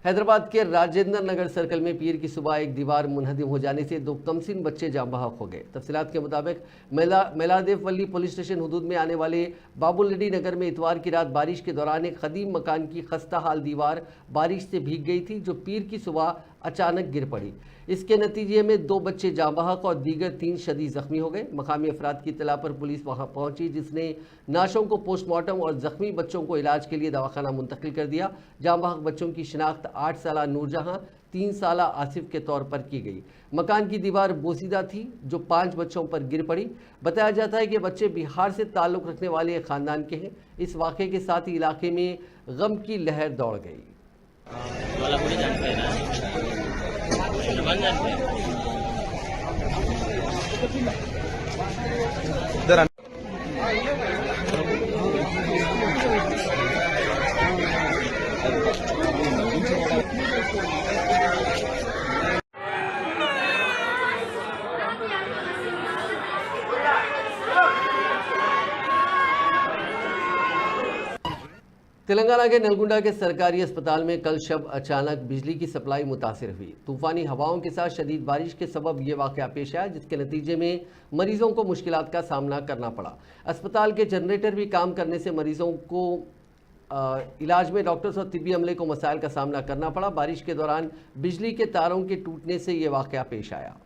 हैदराबाद के राजेंद्र नगर सर्कल में पीर की सुबह एक दीवार मुनहदिम हो जाने से दो कमसिन बच्चे जाँ बहक हो गए। तफसीलात के मुताबिक मेलादेवपल्ली पुलिस स्टेशन हुदूद में आने वाले बाबुलरेड्डी नगर में इतवार की रात बारिश के दौरान एक कदीम मकान की खस्ता हाल दीवार बारिश से भीग गई थी, जो पीर की सुबह अचानक गिर पड़ी। इसके नतीजे में दो बच्चे जाँ बहक और दीगर 3 शदीद जख्मी हो गए। मकामी अफराद की इत्तला पर पुलिस वहां पहुंची, जिसने नाशों को पोस्टमार्टम और जख्मी बच्चों को इलाज के लिए दवाखाना मुंतकिल कर दिया। जाँ बहक बच्चों की शिनाख्त 8 साला नूरजहां, 3 साला आसिफ के तौर पर की गई। मकान की दीवार बोसीदा थी जो 5 बच्चों पर गिर पड़ी। बताया जाता है कि बच्चे बिहार से ताल्लुक़ रखने वाले एक ख़ानदान के हैं। इस वाक़े के साथ ही इलाके में गम की लहर दौड़ गई। तेलंगाना के नलगुंडा के सरकारी अस्पताल में कल शब अचानक बिजली की सप्लाई मुतासिर हुई। तूफानी हवाओं के साथ शदीद बारिश के सबब ये वाक़या पेश आया, जिसके नतीजे में मरीजों को मुश्किलात का सामना करना पड़ा। अस्पताल के जनरेटर भी काम करने से मरीजों को इलाज में डॉक्टर्स और तिब्बी अमले को मसाइल का सामना करना पड़ा। बारिश के दौरान बिजली के तारों के टूटने से ये वाक़या पेश आया।